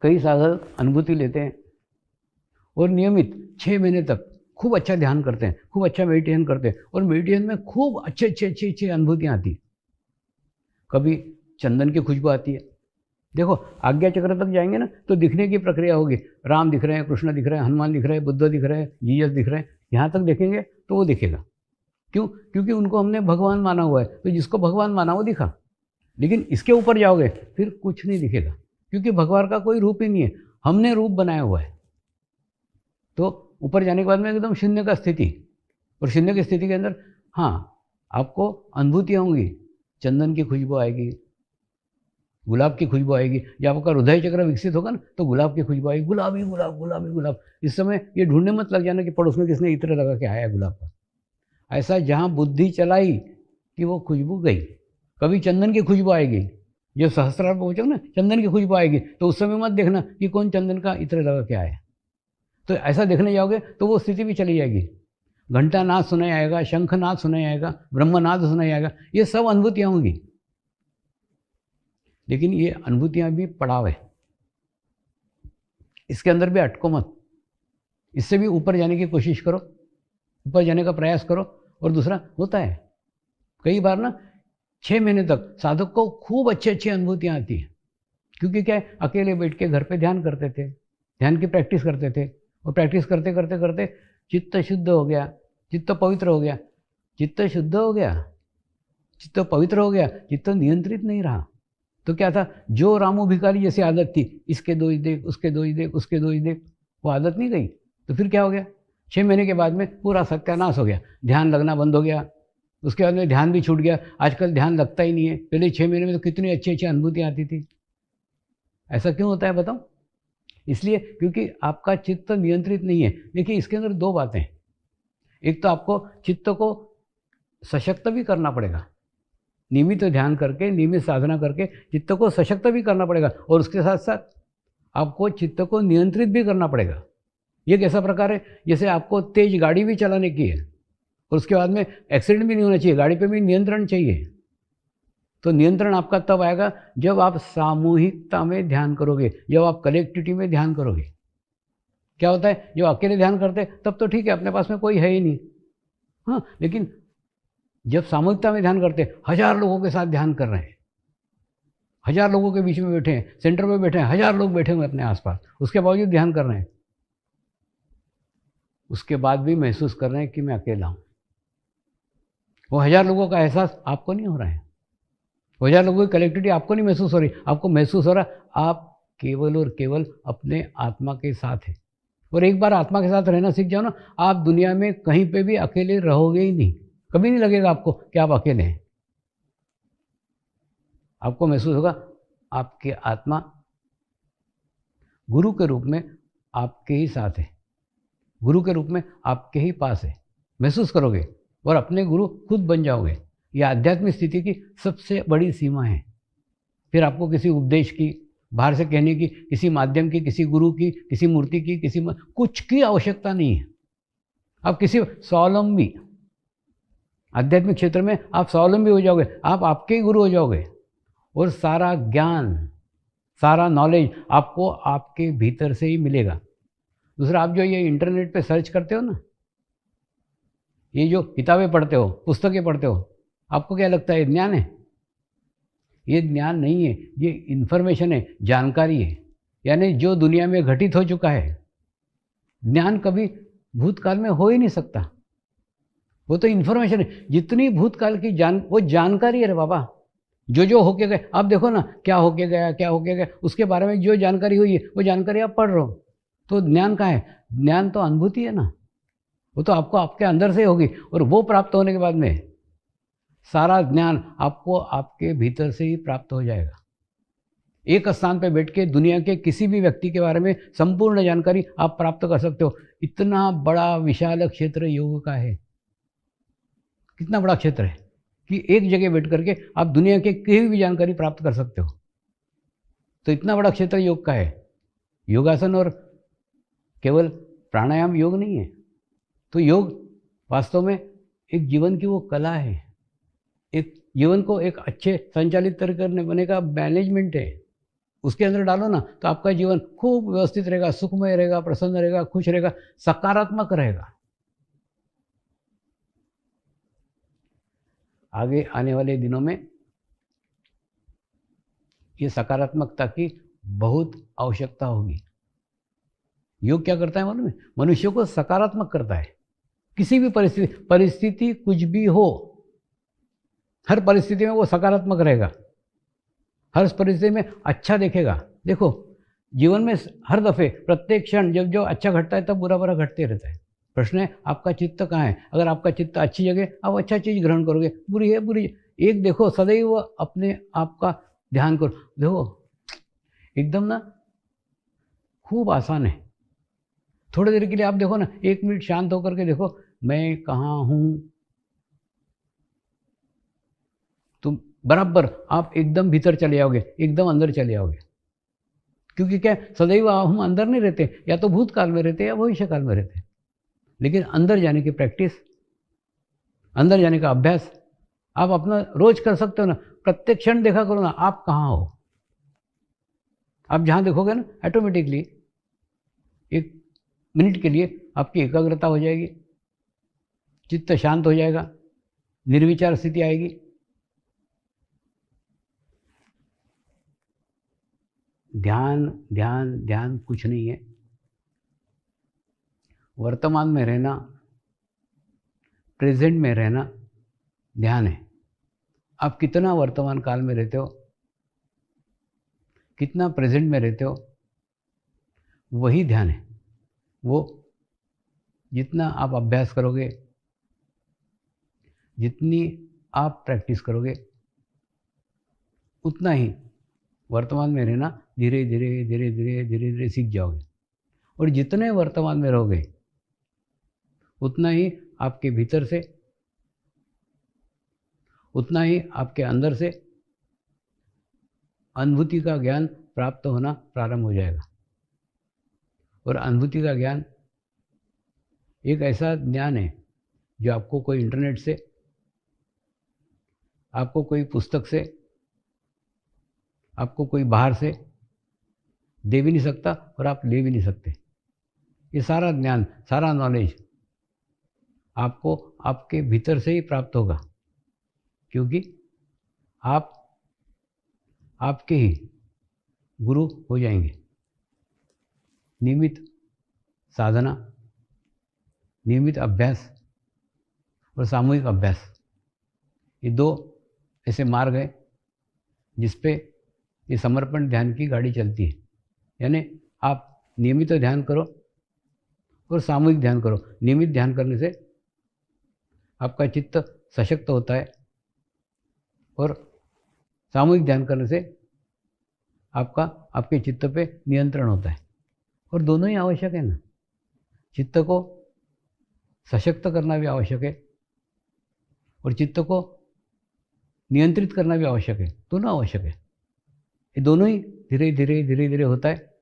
कई साधक अनुभूति लेते हैं और नियमित 6 महीने तक खूब अच्छा ध्यान करते हैं, खूब अच्छा मेडिटेशन करते हैं और मेडिटेशन में खूब अच्छी अनुभूतियाँ आती हैं। कभी चंदन की खुशबू आती है। देखो आज्ञा चक्र तक जाएंगे ना तो दिखने की प्रक्रिया होगी। राम दिख रहे हैं, कृष्ण दिख रहे हैं, हनुमान दिख रहे हैं, बुद्ध दिख रहे हैं, जीसस दिख रहे हैं। यहाँ तक देखेंगे तो वो दिखेगा। क्यों? क्योंकि उनको हमने भगवान माना हुआ है, तो जिसको भगवान माना वो दिखा। लेकिन इसके ऊपर जाओगे फिर कुछ नहीं दिखेगा, क्योंकि भगवान का कोई रूप ही नहीं है, हमने रूप बनाया हुआ है। तो ऊपर जाने के बाद में एकदम शून्य का स्थिति, और शून्य की स्थिति के अंदर हाँ आपको अनुभूतियाँ होंगी। चंदन की खुशबू आएगी, गुलाब की खुशबू आएगी। जब आपका हृदय चक्र विकसित होगा ना तो गुलाब की खुशबू आएगी, गुलाबी गुलाब गुलाबी गुलाब। इस समय ये ढूंढने मत लग जाना कि पड़ोस में किसने इत्र लगा के आया गुलाब का। ऐसा जहाँ बुद्धि चलाई कि वो खुशबू गई। कभी चंदन की खुशबू आएगी, जब सहस्त्रार पहुँचो ना चंदन की खुशबू आएगी, तो उस समय मत देखना कि कौन चंदन का इत्र लगा के आया। तो ऐसा देखने जाओगे तो वो स्थिति भी चली जाएगी। घंटा नाद सुनाई आएगा, शंख नाद सुनाई आएगा, ब्रह्मनाद सुनाई आएगा। ये सब अनुभूतियाँ होंगी। लेकिन ये अनुभूतियाँ भी पड़ाव है, इसके अंदर भी अटको मत। इससे भी ऊपर जाने की कोशिश करो, ऊपर जाने का प्रयास करो। और दूसरा होता है कई बार ना 6 महीने तक साधक को खूब अच्छी अनुभूतियाँ आती हैं। क्योंकि क्या है, अकेले बैठ के घर पे ध्यान करते थे, ध्यान की प्रैक्टिस करते थे, और प्रैक्टिस करते करते करते चित्त शुद्ध हो गया, चित्त पवित्र हो गया। चित्त शुद्ध हो गया, चित्त पवित्र हो गया, चित्त नियंत्रित नहीं रहा। तो क्या था, जो रामू भिखारी जैसी आदत थी, इसके दो ही देख, उसके दो ही देख, उसके दो ही देख, वो आदत नहीं गई। तो फिर क्या हो गया, 6 महीने के बाद में पूरा सत्यानाश हो गया, ध्यान लगना बंद हो गया। उसके बाद में ध्यान भी छूट गया, आजकल ध्यान लगता ही नहीं है। पहले 6 महीने में तो कितनी अच्छी अनुभूतियाँ आती थी। ऐसा क्यों होता है बताओ? इसलिए क्योंकि आपका चित्त नियंत्रित नहीं है। देखिए इसके अंदर 2 बातें हैं। एक तो आपको चित्त को सशक्त भी करना पड़ेगा, नियमित ध्यान करके, नियमित साधना करके चित्त को सशक्त भी करना पड़ेगा, और उसके साथ साथ आपको चित्त को नियंत्रित भी करना पड़ेगा। ये कैसा प्रकार है, जैसे आपको तेज गाड़ी भी चलाने की है और उसके बाद में एक्सीडेंट भी नहीं होना चाहिए, गाड़ी पे भी नियंत्रण चाहिए। तो नियंत्रण आपका तब आएगा जब आप सामूहिकता में ध्यान करोगे, जब आप कलेक्टिविटी में ध्यान करोगे। क्या होता है, जब अकेले ध्यान करते तब तो ठीक है, अपने पास में कोई है ही नहीं। हाँ, लेकिन जब सामूहिकता में ध्यान करते, 1000 लोगों के साथ ध्यान कर रहे हैं, 1000 लोगों के बीच में बैठे हैं, सेंटर में बैठे हैं, 1000 लोग बैठे हुए अपने आसपास, उसके बावजूद ध्यान कर रहे हैं, उसके बाद भी महसूस कर रहे हैं कि मैं अकेला हूँ। वो 1000 लोगों का एहसास आपको नहीं हो रहा है, 1000 लोगों की कलेक्टिविटी आपको नहीं महसूस हो रही, आपको महसूस हो रहा आप केवल और केवल अपने आत्मा के साथ है। और एक बार आत्मा के साथ रहना सीख जाओ ना, आप दुनिया में कहीं पे भी अकेले रहोगे ही नहीं। कभी नहीं लगेगा आपको कि आप अकेले हैं। आपको महसूस होगा आपकी आत्मा गुरु के रूप में आपके ही साथ है, गुरु के रूप में आपके ही पास है। महसूस करोगे और अपने गुरु खुद बन जाओगे। यह आध्यात्मिक स्थिति की सबसे बड़ी सीमा है। फिर आपको किसी उपदेश की, बाहर से कहने की, किसी माध्यम की, किसी गुरु की, किसी मूर्ति की, कुछ की आवश्यकता नहीं है। आप किसी स्वावलंबी, आध्यात्मिक क्षेत्र में आप स्वावलंबी हो जाओगे, आप आपके ही गुरु हो जाओगे, और सारा ज्ञान, सारा नॉलेज आपको आपके भीतर से ही मिलेगा। दूसरा, आप जो ये इंटरनेट पे सर्च करते हो ना, ये जो किताबें पढ़ते हो, पुस्तकें पढ़ते हो, आपको क्या लगता है ज्ञान है? ये ज्ञान नहीं है, ये इन्फॉर्मेशन है, जानकारी है। यानी जो दुनिया में घटित हो चुका है। ज्ञान कभी भूतकाल में हो ही नहीं सकता, वो तो इन्फॉर्मेशन है। जितनी भूतकाल की वो जानकारी है रे बाबा। जो होके गए, आप देखो ना क्या होके गया, क्या होके गया, उसके बारे में जो जानकारी हुई है वो जानकारी आप पढ़ रहे हो। तो ज्ञान कहाँ है? ज्ञान तो अनुभूति है ना, वो तो आपको आपके अंदर से होगी। और वो प्राप्त होने के बाद में सारा ज्ञान आपको आपके भीतर से ही प्राप्त हो जाएगा। एक स्थान पर बैठ के दुनिया के किसी भी व्यक्ति के बारे में संपूर्ण जानकारी आप प्राप्त कर सकते हो। इतना बड़ा विशाल क्षेत्र योग का है। कितना बड़ा क्षेत्र है कि एक जगह बैठ करके आप दुनिया के कहीं भी जानकारी प्राप्त कर सकते हो। तो इतना बड़ा क्षेत्र योग का है। योगासन और केवल प्राणायाम योग नहीं है। तो योग वास्तव में एक जीवन की वो कला है, एक जीवन को एक अच्छे संचालित करने का मैनेजमेंट है। उसके अंदर डालो ना, तो आपका जीवन खूब व्यवस्थित रहेगा, सुखमय रहेगा, प्रसन्न रहेगा, खुश रहेगा, सकारात्मक रहेगा। आगे आने वाले दिनों में ये सकारात्मकता की बहुत आवश्यकता होगी। योग क्या करता है मालूम है? मनुष्य को सकारात्मक करता है। किसी भी परिस्थिति कुछ भी हो, हर परिस्थिति में वो सकारात्मक रहेगा, हर परिस्थिति में अच्छा देखेगा। देखो, जीवन में हर दफ़े प्रत्येक क्षण जब जो अच्छा घटता है तब बुरा बुरा घटते रहता है। प्रश्न है आपका चित्त कहाँ है? अगर आपका चित्त अच्छी जगह, आप अच्छा चीज़ ग्रहण करोगे, बुरी है बुरी। एक देखो, सदैव अपने आप का ध्यान करो। देखो, एकदम ना खूब आसान है। थोड़ी देर के लिए आप देखो ना, 1 मिनट शांत होकर के देखो, मैं कहाँ हूँ? तुम बराबर आप एकदम भीतर चले जाओगे, एकदम अंदर चले जाओगे। क्योंकि क्या है, सदैव हम अंदर नहीं रहते, या तो भूतकाल में रहते या भविष्य काल में रहते। लेकिन अंदर जाने की प्रैक्टिस, अंदर जाने का अभ्यास आप अपना रोज कर सकते हो ना। प्रत्येक क्षण देखा करो ना, आप कहाँ हो। आप जहाँ देखोगे ना, ऑटोमेटिकली 1 मिनट के लिए आपकी एकाग्रता हो जाएगी, चित्त शांत हो जाएगा, निर्विचार स्थिति आएगी। ध्यान ध्यान ध्यान कुछ नहीं है। वर्तमान में रहना, प्रेजेंट में रहना ध्यान है। आप कितना वर्तमान काल में रहते हो, कितना प्रेजेंट में रहते हो, वही ध्यान है। वो जितना आप अभ्यास करोगे, जितनी आप प्रैक्टिस करोगे, उतना ही वर्तमान में रहना धीरे धीरे धीरे धीरे धीरे धीरे सीख जाओगे। और जितने वर्तमान में रहोगे, उतना ही आपके भीतर से, उतना ही आपके अंदर से अनुभूति का ज्ञान प्राप्त होना प्रारंभ हो जाएगा। और अनुभूति का ज्ञान एक ऐसा ज्ञान है जो आपको कोई इंटरनेट से, आपको कोई पुस्तक से, आपको कोई बाहर से दे भी नहीं सकता और आप ले भी नहीं सकते। ये सारा ज्ञान, सारा नॉलेज आपको आपके भीतर से ही प्राप्त होगा, क्योंकि आप आपके ही गुरु हो जाएंगे। नियमित साधना, नियमित अभ्यास और सामूहिक अभ्यास, ये 2 ऐसे मार्ग हैं जिस पे ये समर्पण ध्यान की गाड़ी चलती है। यानी आप नियमित ध्यान करो और सामूहिक ध्यान करो। नियमित ध्यान करने से आपका चित्त सशक्त होता है और सामूहिक ध्यान करने से आपके चित्त पे नियंत्रण होता है। और दोनों ही आवश्यक है ना। चित्त को सशक्त करना भी आवश्यक है और चित्त को नियंत्रित करना भी आवश्यक है। दोनों आवश्यक है। ये दोनों ही धीरे धीरे धीरे धीरे होता है।